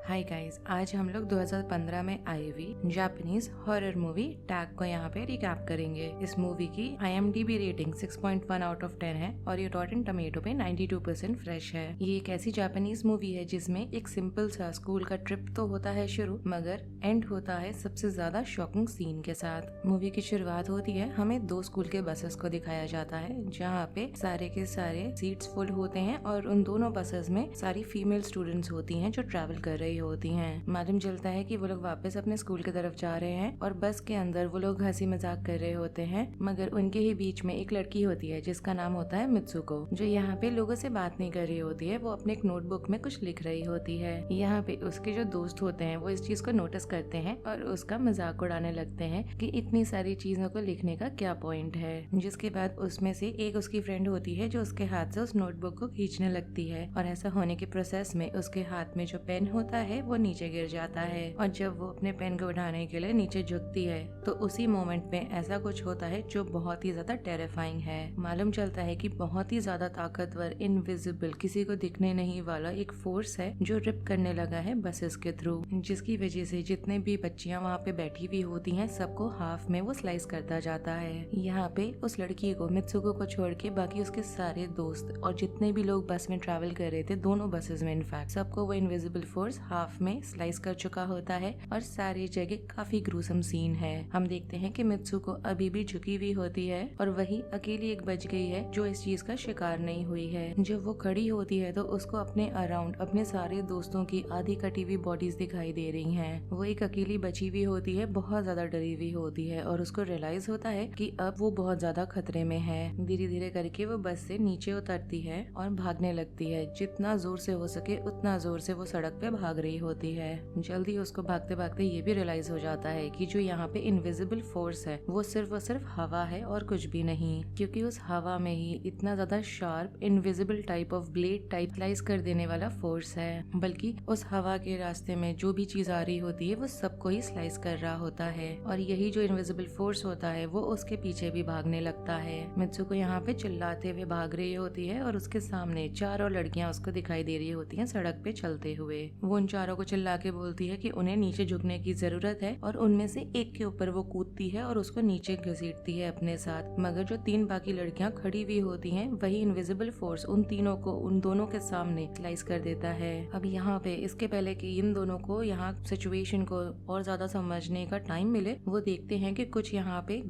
Hi guys, आज हम लोग 2015 में आई हुई जापानीज हॉरर मूवी टैग को यहाँ पे रिकैप करेंगे। इस मूवी की IMDb रेटिंग 6.1 आउट ऑफ 10 है और ये रॉटन टमेटो पे 92% फ्रेश है। ये एक ऐसी जापानीज मूवी है जिसमें एक सिंपल सा स्कूल का ट्रिप तो होता है शुरू, मगर एंड होता है सबसे ज्यादा शॉकिंग सीन के साथ। मूवी की शुरुआत होती है, हमें दो स्कूल के बसेस को दिखाया जाता है जहाँ पे सारे के सारे सीट्स फुल होते हैं और उन दोनों बसेस में सारी फीमेल स्टूडेंट्स होती हैं जो ट्रैवल कर रही होती हैं। मालूम चलता है कि वो लोग वापस अपने स्कूल की तरफ जा रहे हैं और बस के अंदर वो लोग हंसी मजाक कर रहे होते हैं, मगर उनके ही बीच में एक लड़की होती है जिसका नाम होता है मित्सुको, जो यहाँ पे लोगों से बात नहीं कर रही होती है। वो अपने एक नोटबुक में कुछ लिख रही होती है। यहाँ पे उसके जो दोस्त होते हैं वो इस चीज को नोटिस करते हैं और उसका मजाक उड़ाने लगते हैं कि इतनी सारी चीजों को लिखने का क्या पॉइंट है। जिसके बाद उसमें से एक उसकी फ्रेंड होती है जो उसके हाथ से उस नोटबुक को खींचने लगती है और ऐसा होने के प्रोसेस में उसके हाथ में जो पेन होता है वो नीचे गिर जाता है और जब वो अपने पेन को उठाने के लिए नीचे झुकती है तो उसी मोमेंट में ऐसा कुछ होता है जो बहुत ही ज्यादा टेरिफाइंग है। मालूम चलता है कि बहुत ही ज्यादा ताकतवर, इनविजिबल, किसी को दिखने नहीं वाला एक फोर्स है जो रिप करने लगा है बसेस के थ्रू, जिसकी वजह से जितने भी बच्चियां वहाँ पे बैठी हुई होती हैं सबको हाफ में वो स्लाइस करता जाता है। यहाँ पे उस लड़की को, मित्सुको को छोड़ के बाकी उसके सारे दोस्त और जितने भी लोग बस में ट्रैवल कर रहे थे, दोनों बसेस में इनफैक्ट, सबको वो इनविजिबल फोर्स हाफ में स्लाइस कर चुका होता है और सारी जगह काफी ग्रूसम सीन है। हम देखते हैं कि मित्सुको अभी भी झुकी हुई होती है और वही अकेली एक बच गई है जो इस चीज का शिकार नहीं हुई है। जब वो खड़ी होती है तो उसको अपने अराउंड अपने सारे दोस्तों की आधी कटी हुई बॉडीज दिखाई दे रही हैं। वो एक अकेली बची हुई होती है, बहुत ज्यादा डरी हुई होती है और उसको रियलाइज होता है कि अब वो बहुत ज्यादा खतरे में है। धीरे धीरे करके वो बस से नीचे उतरती है और भागने लगती है। जितना जोर से हो सके उतना जोर से वो सड़क पे भाग रही होती है। जल्दी उसको भागते भागते ये भी रियलाइज हो जाता है कि जो यहाँ पे इनविजिबल फोर्स है वो सिर्फ और सिर्फ हवा है और कुछ भी नहीं, क्योंकि उस हवा में ही इतना ज्यादा sharp invisible type of blade type slice कर देने वाला फोर्स है, बल्कि उस हवा के रास्ते में जो भी चीज आ रही होती है वो सबको ही स्लाइस कर रहा होता है और यही जो इनविजिबल फोर्स होता है वो उसके पीछे भी भागने लगता है। मित्सुको यहाँ पे चिल्लाते हुए भाग रही होती है और उसके सामने चारों लड़कियां उसको दिखाई दे रही होती हैं सड़क पे चलते हुए। वो उन चारों को चिल्ला के बोलती है कि उन्हें नीचे झुकने की जरूरत है और उनमें से एक के ऊपर वो कूदती है और उसको नीचे घसीटती है अपने साथ, मगर जो तीन बाकी लड़कियां खड़ी हुई होती हैं वही इनविजिबल फोर्स उन तीनों को उन दोनों के सामने स्लाइस कर देता है। अब यहाँ पे इसके पहले कि इन दोनों को यहाँ सिचुएशन को और ज्यादा समझने का टाइम मिले, वो देखते हैं कि कुछ यहाँ पे एक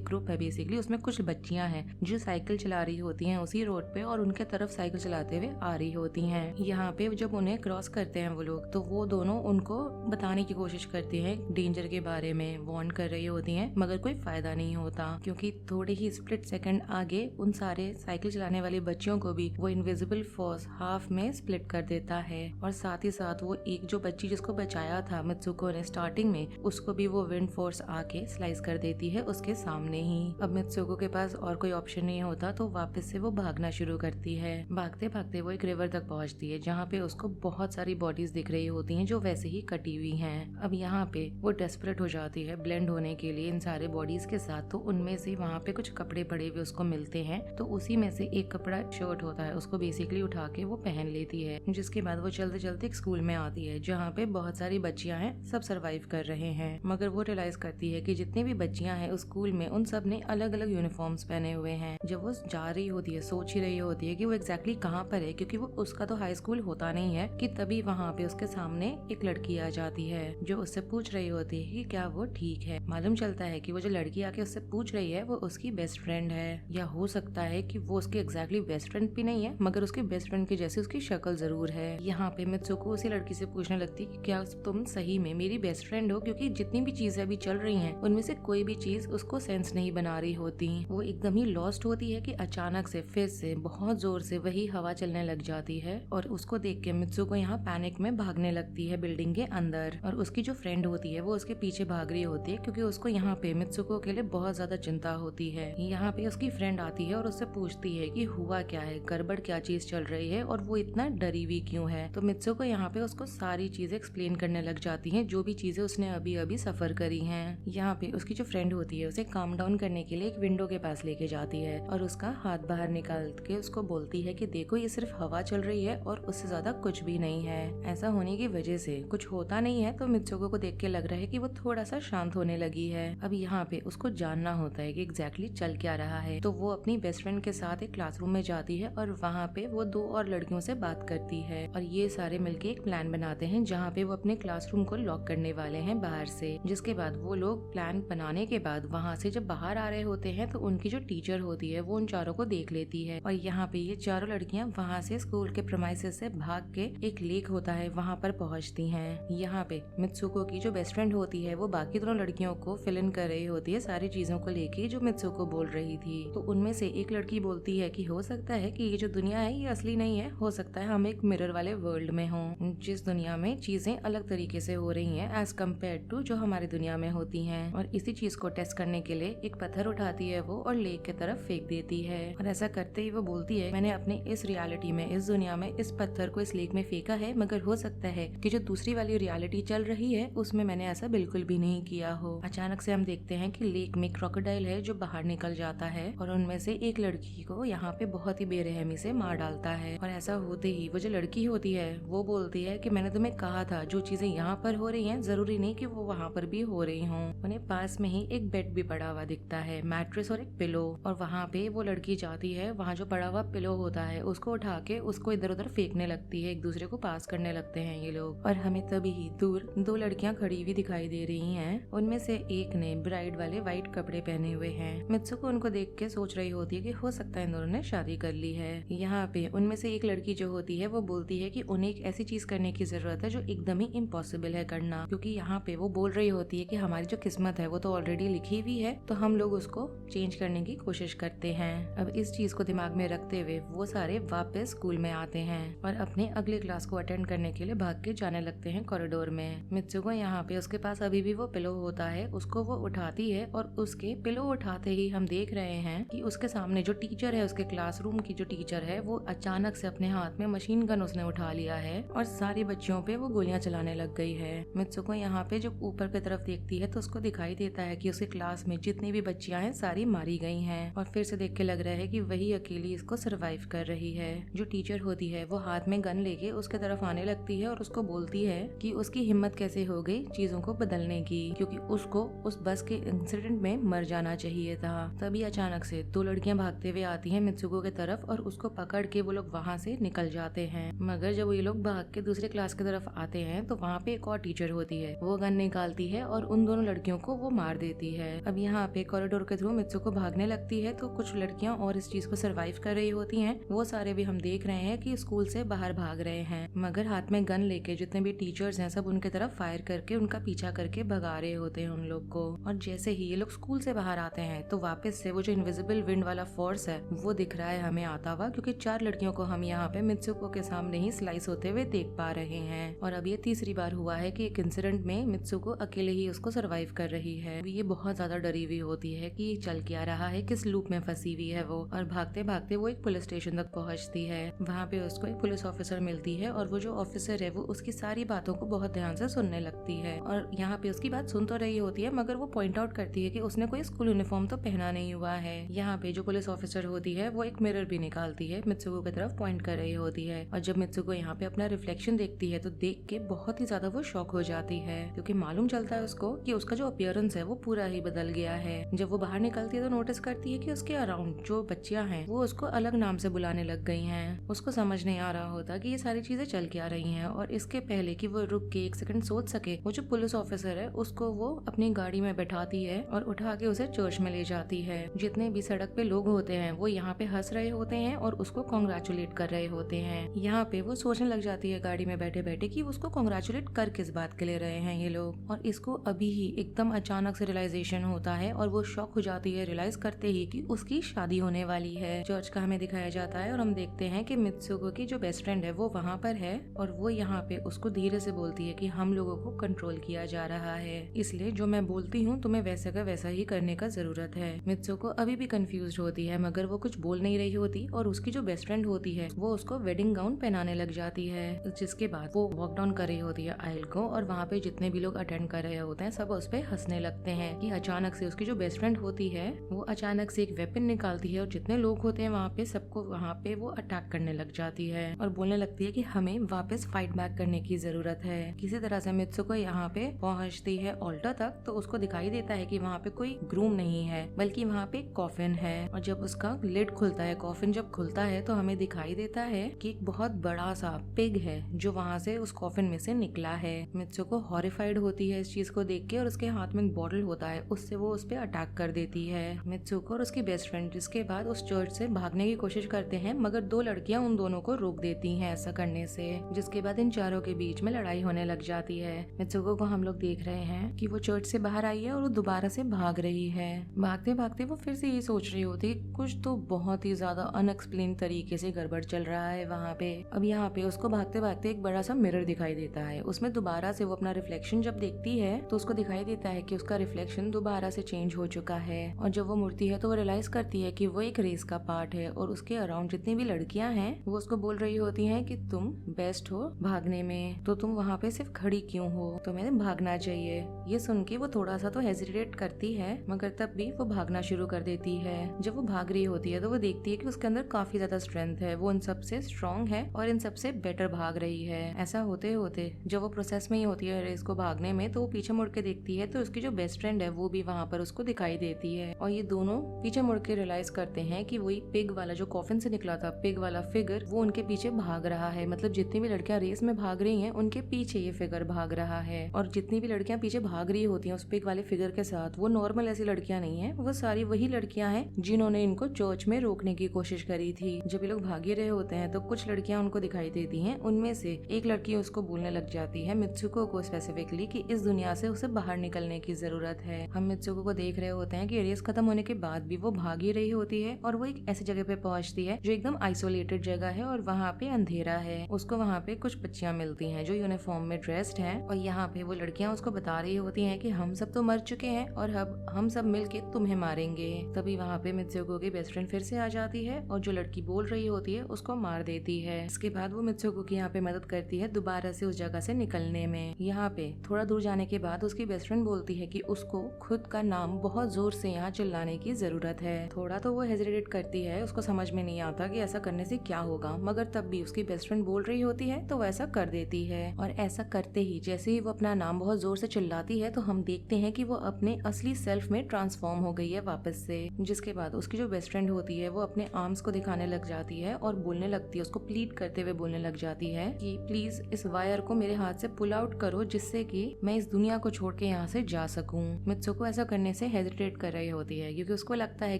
ग्रुप है बेसिकली, उसमें कुछ बच्चियां हैं जो साइकिल चला रही होती हैं उसी रोड पे और उनके तरफ साइकिल चलाते हुए आ रही होती हैं। यहाँ पे जब उन्हें क्रॉस करते हैं वो लोग तो वो दोनों उनको बताने की कोशिश करती हैं डेंजर के बारे में, वार्न कर रही होती हैं, मगर कोई फायदा नहीं होता क्योंकि थोड़े ही स्प्लिट सेकंड आगे उन सारे साइकिल चलाने वाली बच्चियों को भी वो इनविजिबल फोर्स हाफ में स्प्लिट कर देता है और साथ ही साथ वो एक जो बच्ची जिसको बचाया था मित्सुको ने स्टार्टिंग में, उसको भी वो विंड फोर्स आके स्लाइस कर देती है उसके सामने ही। अब मित्सुको के पास और कोई ऑप्शन नहीं होता तो वापस से वो भागना शुरू करती है। भागते भागते वो एक रिवर तक पहुंचती है जहाँ पे उसको बहुत सारी बॉडीज दिख रही होती हैं जो वैसे ही कटी हुई हैं। अब यहाँ पे वो डेस्परेट हो जाती है ब्लेंड होने के लिए इन सारे बॉडीज के साथ, तो उनमें से वहाँ पे कुछ कपड़े पड़े हुए उसको मिलते हैं, तो उसी में से एक कपड़ा शर्ट होता है उसको बेसिकली उठा के वो पहन लेती है। जिसके बाद वो चलते चलते एक स्कूल में आती है जहाँ पे बहुत सारी बच्चियां हैं, सब सर्वाइव कर रहे हैं, मगर वो रियलाइज करती है कि जितनी भी बच्चियां हैं उस स्कूल में उन सब ने अलग अलग यूनिफॉर्म्स पहने हुए हैं। जब वो जा रही होती है सोच ही रही होती है कि वो एग्जैक्टली कहाँ पर है, क्योंकि वो उसका तो हाई स्कूल होता नहीं है, कि तभी वहाँ पे उसके सामने एक लड़की आ जाती है जो उससे पूछ रही होती है कि क्या वो ठीक है। मालूम चलता है कि वो जो लड़की आके उससे पूछ रही है वो उसकी बेस्ट फ्रेंड है, या हो सकता है कि वो उसकी एग्जैक्टली बेस्ट फ्रेंड भी नहीं है मगर उसकी बेस्ट फ्रेंड की जैसी उसकी शक्ल जरूर है। यहाँ पे मित्सुको उसी लड़की से पूछने लगती कि क्या तुम सही में मेरी बेस्ट फ्रेंड हो, क्योंकि जितनी भी चीजें अभी चल रही हैं उनमें से कोई भी चीज उसको सेंस नहीं बना रही होती। वो एकदम ही लॉस्ट होती है कि अचानक से फिर से बहुत जोर से वही हवा चलने लग जाती है और उसको देख के मित्सुको यहाँ पैनिक में भागने लगती है बिल्डिंग के अंदर और उसकी जो फ्रेंड होती है वो उसके पीछे भाग रही होती है क्योंकि उसको यहाँ पे मित्सुको के लिए बहुत ज्यादा चिंता होती है। यहाँ पे उसकी फ्रेंड आती है और उससे पूछती है कि हुआ क्या है, गड़बड़ क्या चीज चल रही है और वो इतना डरी हुई क्यों है। तो मित्सुको यहाँ पे उसको सारी चीजें एक्सप्लेन करने लग जाती हैं, जो भी चीजें उसने अभी अभी सफर करी हैं। यहाँ पे उसकी जो फ्रेंड होती है उसे काम डाउन करने के लिए एक विंडो के पास लेके जाती है और उसका हाथ बाहर निकाल के उसको बोलती है कि देखो ये सिर्फ हवा चल रही है और उससे ज्यादा कुछ भी नहीं है। ऐसा ऐसा होने की वजह से कुछ होता नहीं है, तो मित्सुको को देख के लग रहा है कि वो थोड़ा सा शांत होने लगी है। अब यहाँ पे उसको जानना होता है कि एग्जैक्टली चल क्या रहा है, तो वो अपनी बेस्ट फ्रेंड के साथ एक क्लासरूम में जाती है और वहाँ पे वो 2 और लड़कियों से बात करती है और ये सारे मिलके एक प्लान बनाते हैं जहाँ पे वो अपने क्लासरूम को लॉक करने वाले हैं बाहर से। जिसके बाद वो लोग प्लान बनाने के बाद वहाँ से जब बाहर आ रहे होते हैं तो उनकी जो टीचर होती है वो उन चारों को देख लेती है और यहाँ पे ये चारों लड़कियाँ वहाँ से स्कूल के प्रेमाइसेस से भाग के एक लेक होता है वहाँ पर पहुँचती हैं। यहाँ पे मित्सुको की जो बेस्ट फ्रेंड होती है वो बाकी दोनों लड़कियों को फिल इन कर रही होती है सारी चीजों को लेके जो मित्सुको बोल रही थी। तो उनमें से एक लड़की बोलती है कि हो सकता है कि ये जो दुनिया है ये असली नहीं है, हो सकता है हम एक मिरर वाले वर्ल्ड में हों जिस दुनिया में चीजें अलग तरीके से हो रही हैं एज कम्पेयर टू जो हमारी दुनिया में होती हैं। और इसी चीज को टेस्ट करने के लिए एक पत्थर उठाती है वो और लेक की तरफ फेंक देती है और ऐसा करते ही वो बोलती है मैंने अपने इस रियलिटी में, इस दुनिया में इस पत्थर को इस लेक में फेंका है, मगर हो सकता है कि जो दूसरी वाली रियलिटी चल रही है उसमें मैंने ऐसा बिल्कुल भी नहीं किया हो। अचानक से हम देखते हैं कि लेक में क्रोकोडाइल है जो बाहर निकल जाता है और उनमें से एक लड़की को यहाँ पे बहुत ही बेरहमी से मार डालता है। और ऐसा होते ही वो जो लड़की होती है वो बोलती है कि मैंने तुम्हें कहा था जो चीजें यहाँ पर हो रही हैं जरूरी नहीं कि वो वहाँ पर भी हो रही हों। उन्हें पास में ही एक बेड भी पड़ा हुआ दिखता है, मैट्रेस और एक पिलो, और वहाँ पे वो लड़की जाती है, वहाँ जो पड़ा हुआ पिलो होता है उसको उठा के उसको इधर उधर फेंकने लगती है, एक दूसरे को पास करने लगते हैं ये लोग। और हमें तभी दूर 2 लड़कियां खड़ी हुई दिखाई दे रही हैं। उनमें से एक ने ब्राइड वाले व्हाइट कपड़े पहने हुए हैं। मित्सुको उनको देख के सोच रही होती है कि हो सकता है इन दोनों ने शादी कर ली है। यहाँ पे उनमें से एक लड़की जो होती है वो बोलती है कि उन्हें एक ऐसी चीज करने की जरूरत है जो एकदम ही इम्पॉसिबल है करना, क्योंकि यहाँ पे वो बोल रही होती है कि हमारी जो किस्मत है वो तो ऑलरेडी लिखी हुई है, तो हम लोग उसको चेंज करने की कोशिश करते हैं। अब इस चीज को दिमाग में रखते हुए वो सारे वापस स्कूल में आते हैं और अपने अगले क्लास को अटेंड करने के लिए भाग के जाने लगते हैं कॉरिडोर में। मित्सुको यहाँ पे उसके पास अभी भी वो पिलो होता है, उसको वो उठाती है और उसके पिलो उठाते ही हम देख रहे हैं कि उसके सामने जो टीचर है, उसके क्लासरूम की जो टीचर है, वो अचानक से अपने हाथ में मशीन गन उसने उठा लिया है और सारी बच्चियों पे वो गोलियां चलाने लग गई है। मित्सुको यहाँ पे जब ऊपर की तरफ देखती है तो उसको दिखाई देता है कि उसके क्लास में जितनी भी बच्चियां हैं सारी मारी गई हैं और फिर से देख के लग रहा है कि वही अकेली इसको सरवाइव कर रही है। जो टीचर होती है वो हाथ में गन लेके उसके तरफ आने लगती है और उसको बोलती है कि उसकी हिम्मत कैसे हो गई चीजों को बदलने की, क्योंकि उसको उस बस के इंसिडेंट में मर जाना चाहिए था। तभी अचानक से 2 लड़कियां भागते हुए आती हैं मित्सुको की तरफ और उसको पकड़ के वो लोग वहाँ से निकल जाते हैं। मगर जब ये लोग भाग के दूसरे क्लास की तरफ आते हैं तो वहाँ पे एक और टीचर होती है, वो गन निकालती है और उन दोनों लड़कियों को वो मार देती है। अब यहाँ पे कॉरिडोर के थ्रू मित्सुको भागने लगती है तो कुछ लड़कियां और इस चीज को सरवाइव कर रही होती हैं। वो सारे भी हम देख रहे हैं कि स्कूल से बाहर भाग रहे हैं, मगर हाथ में गन लेके जितने भी टीचर्स हैं सब उनके तरफ फायर करके उनका पीछा करके भगा रहे होते हैं उन लोग को। और जैसे ही ये लोग स्कूल से बाहर आते हैं तो वापस से वो जो इनविजिबल विंड वाला फोर्स है वो दिख रहा है हमें आता हुआ, क्योंकि 4 लड़कियों को हम यहाँ पे मित्सुको के सामने ही स्लाइस होते हुए देख पा रहे हैं। और अब ये तीसरी बार हुआ है कि एक इंसिडेंट में मित्सुको अकेले ही उसको सरवाइव कर रही है। ये बहुत ज्यादा डरी हुई होती है कि चल क्या रहा है, किस लूप में फंसी हुई है वो। और भागते भागते वो एक पुलिस स्टेशन तक पहुंचती है। वहाँ पे उसको एक पुलिस ऑफिसर मिलती है और वो जो ऑफिसर है वो उसकी सारी बातों को बहुत ध्यान से सुनने लगती है और यहाँ पे उसकी बात सुन तो रही होती है, मगर वो पॉइंट आउट करती है कि उसने कोई स्कूल यूनिफॉर्म तो पहना नहीं हुआ है। यहाँ पे जो पुलिस ऑफिसर होती है वो एक मिरर भी निकालती है, मित्सुको की तरफ पॉइंट कर रही होती है। और जब मित्सुको यहाँ पे अपना रिफ्लेक्शन देखती है तो देख के बहुत ही ज्यादा वो शॉक हो जाती है, क्योंकि मालूम चलता है उसको कि उसका जो अपीयरेंस है वो पूरा ही बदल गया है। जब वो बाहर निकलती है तो नोटिस करती है कि उसके अराउंड जो बच्चियां हैं वो उसको अलग नाम से बुलाने लग गई हैं। उसको समझ नहीं आ रहा होता कि ये सारी चीजें चल क्या रही हैं। और इसके पहले कि वो रुक के एक सेकंड सोच सके, वो जो पुलिस ऑफिसर है उसको वो अपनी गाड़ी में बैठाती है और उठा के उसे चर्च में ले जाती है। जितने भी सड़क पे लोग होते हैं वो यहाँ पे हंस रहे होते हैं और उसको कॉन्ग्रेचुलेट कर रहे होते हैं। यहाँ पे वो सोचने लग जाती है गाड़ी में बैठे बैठे कि उसको कॉन्ग्रेचुलेट कर किस बात के ले रहे हैं ये लोग। और इसको अभी ही एकदम अचानक से रियलाइजेशन होता है और वो शॉक हो जाती है रियलाइज करते ही कि उसकी शादी होने वाली है। चर्च का हमें दिखाया जाता है और हम देखते हैं कि मित्सुको की जो बेस्ट फ्रेंड है वो वहाँ पर है और वो यहाँ पे उसको धीरे से बोलती है कि हम लोगों को कंट्रोल किया जा रहा है, इसलिए जो मैं बोलती हूँ तुम्हें वैसे का वैसा ही करने का जरूरत है। मित्सुको अभी भी कंफ्यूज होती है मगर वो कुछ बोल नहीं रही होती और उसकी जो बेस्ट फ्रेंड होती है वो उसको वेडिंग गाउन पहनाने लग जाती है। जिसके बाद वो वॉक डाउन कर रही होती है आइल को और वहाँ पे जितने भी लोग अटेंड कर रहे होते हैं सब उस पे हंसने लगते हैं कि अचानक से उसकी जो बेस्ट फ्रेंड होती है वो अचानक से एक वेपन निकालती है और जितने लोग होते हैं वहाँ पे सबको वहाँ पे वो अटैक करने लग जाती है और बोलने लगती है कि हमें वापस फाइट बैक करने की जरूरत है। किसी तरह से मित्सुको यहाँ पे पहुँचती है ऑल्टर तक, तो उसको दिखाई देता है कि वहाँ पे कोई ग्रूम नहीं है, बल्कि वहाँ पे कॉफिन है। और जब उसका लिड खुलता है, कॉफिन जब खुलता है, तो हमें दिखाई देता है कि एक बहुत बड़ा सा पिग है जो वहाँ से उस कॉफिन में से निकला है। मित्सुको हॉरिफाइड होती है इस चीज को देख के, और उसके हाथ में एक बॉटल होता है, उससे वो उस पे अटैक कर देती है। मित्सुको और उसकी बेस्ट फ्रेंड जिसके बाद उस चर्च से भागने की कोशिश करते हैं, मगर दो लड़कियां उन दोनों को रोक देती हैं ऐसा करने से, जिसके बाद इन चारों के बीच में लड़ाई होने लग जाती है। मित्सुको को हम लोग देख रहे हैं कि वो चर्च से बाहर आई है और वो दोबारा से भाग रही है। भागते भागते वो फिर से ये सोच रही होती है कुछ तो बहुत ही ज्यादा अनएक्सप्लेन तरीके से गड़बड़ चल रहा है वहाँ पे। अब यहाँ पे उसको भागते भागते एक बड़ा सा मिरर दिखाई देता है, उसमें दोबारा से वो अपना रिफ्लेक्शन जब देखती है तो उसको दिखाई देता है कि उसका रिफ्लेक्शन दोबारा से चेंज हो चुका है। और जब वो मुड़ती है तो वो रियलाइज करती है कि वो एक रेस का पार्ट है, और उसके अराउंड जितनी भी लड़कियां हैं वो उसको बोल रही होती हैं कि तुम बेस्ट हो भागने में, तो तुम वहाँ पे सिर्फ खड़ी क्यों हो, तुम्हें भागना चाहिए। ये सुन के वो थोड़ा सा तो हेजिटेट करती है, मगर तब भी वो भागना शुरू कर देती है। जब वो भाग रही होती है तो वो देखती है कि उसके अंदर काफी ज्यादा स्ट्रेंथ है, वो इन सबसे स्ट्रॉन्ग है और इन सबसे बेटर भाग रही है। ऐसा होते होते जब वो प्रोसेस में ही होती है रेस को भागने में, तो वो पीछे मुड़ के देखती है तो उसकी जो बेस्ट फ्रेंड है वो भी वहाँ पर उसको दिखाई देती है। और ये दोनों पीछे मुड़ के रियलाइज करते हैं कि वही पिग वाला जो कॉफिन से निकला था, पिग वाला फिगर वो उनके पीछे भाग रहा है। मतलब जितनी भी लड़कियां रेस में भाग रही हैं उनके पीछे ये फिगर भाग रहा है। और जितनी भी लड़कियां पीछे भाग रही होती हैं उस पिग वाले फिगर के साथ, वो नॉर्मल ऐसी लड़कियां नहीं है, वो सारी वही लड़कियां हैं जिन्होंने इनको चर्च में रोकने की कोशिश करी थी। जब ये लोग भाग रहे होते हैं तो कुछ लड़कियां उनको दिखाई देती हैं, उनमें से एक लड़की उसको बोलने लग जाती है मित्सुको को स्पेसिफिकली कि इस दुनिया से उसे बाहर निकलने की जरूरत है। हम मित्सुको को देख रहे होते हैं कि रेस खत्म होने के बाद भी वो भाग ही रही होती है, और वो एक ऐसी जगह पे पहुंचती है जो एकदम आइसोलेटेड जगह है और वहाँ पे अंधेरा है। उसको वहाँ पे कुछ बच्चियां मिलती हैं जो यूनिफॉर्म में ड्रेस्ड हैं, और यहाँ पे वो लड़कियां उसको बता रही होती हैं कि हम सब तो मर चुके हैं और अब हम सब मिलके तुम्हें मारेंगे। तभी वहाँ पे मित्सुको की बेस्ट फ्रेंड फिर से आ जाती है और जो लड़की बोल रही होती है उसको मार देती है। इसके बाद वो मित्सुको की यहाँ पे मदद करती है दोबारा से उस जगह से निकलने में। यहाँ पे थोड़ा दूर जाने के बाद उसकी बेस्ट फ्रेंड बोलती है कि उसको खुद का नाम बहुत जोर से यहाँ चिल्लाने की जरूरत है। थोड़ा तो वो हेजिटेट करती है, उसको समझ में नहीं आता कि ऐसा करने से क्या होगा, मगर तब भी उसकी बेस्ट फ्रेंड बोल रही होती है तो वो ऐसा कर देती है। और ऐसा करते ही जैसे ही वो अपना नाम बहुत जोर से चिल्लाती है तो हम देखते हैं कि वो अपने असली सेल्फ में ट्रांसफॉर्म हो गई है वापस से। जिसके बाद उसकी जो बेस्ट फ्रेंड होती है वो अपने आर्म्स को दिखाने लग जाती है और बोलने लगती है, उसको प्लीड करते हुए बोलने लग जाती है कि प्लीज इस वायर को मेरे हाथ से पुल आउट करो, जिससे कि मैं इस दुनिया को छोड़ के यहाँ से जा सकूं। मित्सुको ऐसा करने से हेजिटेट कर रही होती है क्योंकि उसको लगता है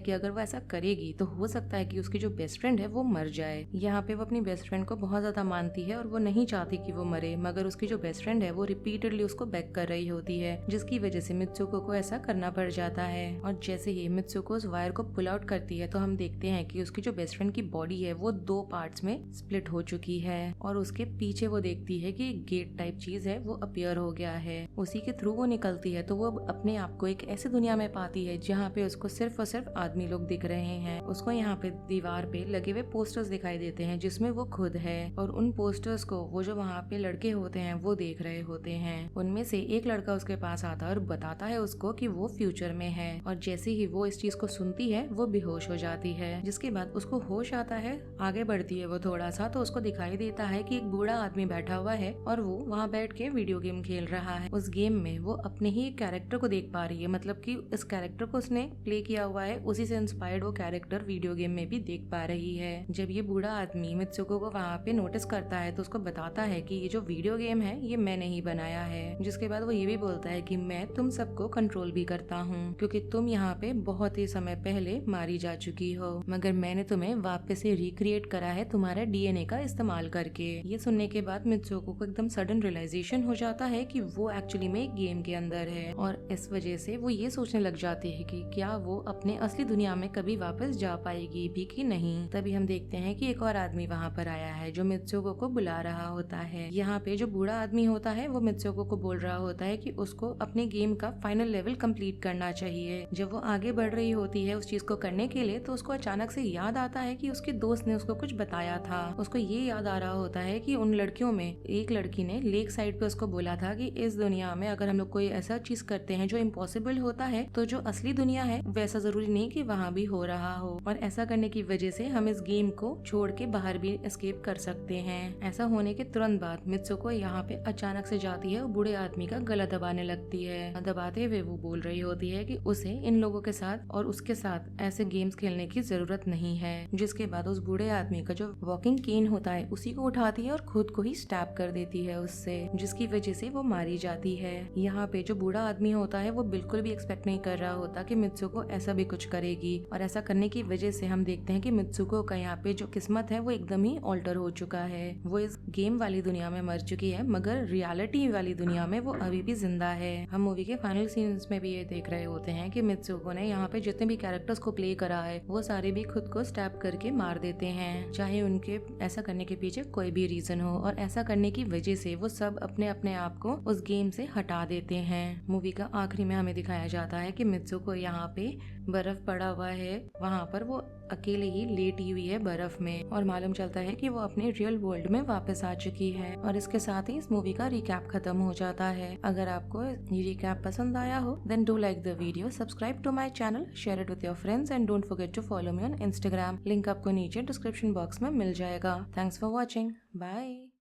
कि अगर वो ऐसा करेगी तो हो सकता है कि उसकी जो बेस्ट फ्रेंड है वो मर जाए। यहाँ पे वो अपनी बेस्ट फ्रेंड को बहुत ज्यादा मानती है और वो नहीं चाहती कि वो मरे, मगर उसकी जो बेस्ट फ्रेंड है वो रिपीटेडली उसको बैक कर रही होती है, जिसकी वजह से मित्सुको को ऐसा करना पड़ जाता है। और जैसे ही मित्सुको उस वायर को पुल आउट करती है तो हम देखते हैं कि उसकी जो बेस्ट फ्रेंड की बॉडी है वो 2 पार्ट्स में स्प्लिट हो चुकी है, और उसके पीछे वो देखती है कि गेट टाइप चीज है वो अपीयर हो गया है। उसी के थ्रू वो निकलती है तो वो अपने आप को एक ऐसी दुनिया में पाती है जहाँ पे उसको सिर्फ और सिर्फ आदमी लोग दिख रहे हैं। उसको यहाँ पे दीवार पे लगे हुए पोस्टर्स दिखाई देते हैं जिसमें वो खुद है, और उन पोस्टर्स को वो जो वहाँ पे लड़के होते हैं वो देख रहे होते हैं। उनमें से एक लड़का उसके पास आता है और बताता है उसको कि वो फ्यूचर में है, और जैसे ही वो इस चीज को सुनती है वो बेहोश हो जाती है। जिसके बाद उसको होश आता है, आगे बढ़ती है वो थोड़ा सा तो उसको दिखाई देता है कि एक बूढ़ा आदमी बैठा हुआ है और वो वहाँ बैठ के वीडियो गेम खेल रहा है। उस गेम में वो अपने ही कैरेक्टर को देख पा रही है, मतलब कि इस कैरेक्टर को उसने प्ले किया हुआ है, उसी से इंस्पायर्ड वो कैरेक्टर वीडियो गेम में भी देख पा रही है। जब ये बूढ़ा आदमी मित्सुको को वहाँ पे नोटिस करता है तो उसको बताता है कि ये जो वीडियो गेम है ये मैंने ही बनाया है। जिसके बाद वो ये भी बोलता है कि मैं तुम सबको कंट्रोल भी करता हूँ क्योंकि तुम यहाँ पे बहुत ही समय पहले मारी जा चुकी हो, मगर मैंने तुम्हें वापस से रिक्रिएट करा है तुम्हारा डीएनए का इस्तेमाल करके। ये सुनने के बाद मित्सुको को एकदम सडन रियलाइजेशन हो जाता है कि वो एक्चुअली में एक गेम के अंदर है, और इस वजह से वो ये सोचने लग जाती है कि क्या वो अपने असली दुनिया में कभी वापस जा पाएगी भी कि नहीं। तभी हम देखते हैं कि एक और आदमी वहाँ पर आया है जो मित्सुको को बुला रहा होता है। यहाँ पे जो बूढ़ा आदमी होता है वो मित्सुको को बोल रहा होता है कि उसको अपने गेम का फाइनल लेवल कंप्लीट करना चाहिए। जब वो आगे बढ़ रही होती है उस चीज को करने के लिए तो उसको अचानक से याद आता है कि उसके दोस्त ने उसको कुछ बताया था। उसको ये याद आ रहा होता है कि उन लड़कियों में एक लड़की ने लेक साइड पे उसको बोला था कि इस दुनिया में अगर हम लोग कोई ऐसा चीज करते हैं जो इम्पॉसिबल होता है तो जो असली दुनिया है वैसा जरूरी नहीं कि वहाँ भी हो रहा हो, और ऐसा करने की वजह से हम इस गेम को छोड़ के बाहर भी एस्केप कर सकते हैं। ऐसा होने होने के तुरंत बाद मित्सुको यहाँ पे अचानक से जाती है और बूढ़े आदमी का गला दबाने लगती है। दबाते हुए वो बोल रही होती है कि उसे इन लोगों के साथ और उसके साथ ऐसे गेम्स खेलने की जरूरत नहीं है। जिसके बाद उस बूढ़े आदमी का जो वॉकिंग केन होता है उसी को उठाती है और खुद को ही स्टैब कर देती है उससे, जिसकी वजह से वो मारी जाती है। यहाँ पे जो बूढ़ा आदमी होता है वो बिल्कुल भी एक्सपेक्ट नहीं कर रहा होता कि मित्सुको ऐसा भी कुछ करेगी, और ऐसा करने की वजह से हम देखते हैं कि मित्सुको का यहाँ पे जो किस्मत है वो एकदम ही ऑल्टर हो चुका है। वो इस गेम वाली दुनिया में मर चुकी है, मगर रियलिटी वाली दुनिया में वो अभी भी जिंदा है। हम मूवी के फाइनल सीन्स में भी ये देख रहे होते हैं कि मित्सुको ने यहाँ पे जितने भी कैरेक्टर्स को प्ले करा है वो सारे भी खुद को स्टैब करके मार देते हैं, चाहे उनके ऐसा करने के पीछे कोई भी रीजन हो। और ऐसा करने की वजह से वो सब अपने अपने आप को उस गेम से हटा देते हैं। मूवी का आखिरी में हमें दिखाया जाता है कि मित्सुको यहाँ पे बर्फ पड़ा हुआ है, वहाँ पर वो अकेले ही लेटी हुई है बर्फ में, और मालूम चलता है कि वो अपने रियल वर्ल्ड में वापस आ चुकी है। और इसके साथ ही इस मूवी का रिकैप खत्म हो जाता है। अगर आपको ये रिकैप पसंद आया हो then do like the video, subscribe to my channel, share it with your friends and don't forget to follow me on Instagram. Link आपको नीचे डिस्क्रिप्शन बॉक्स में मिल जाएगा। Thanks for watching, bye.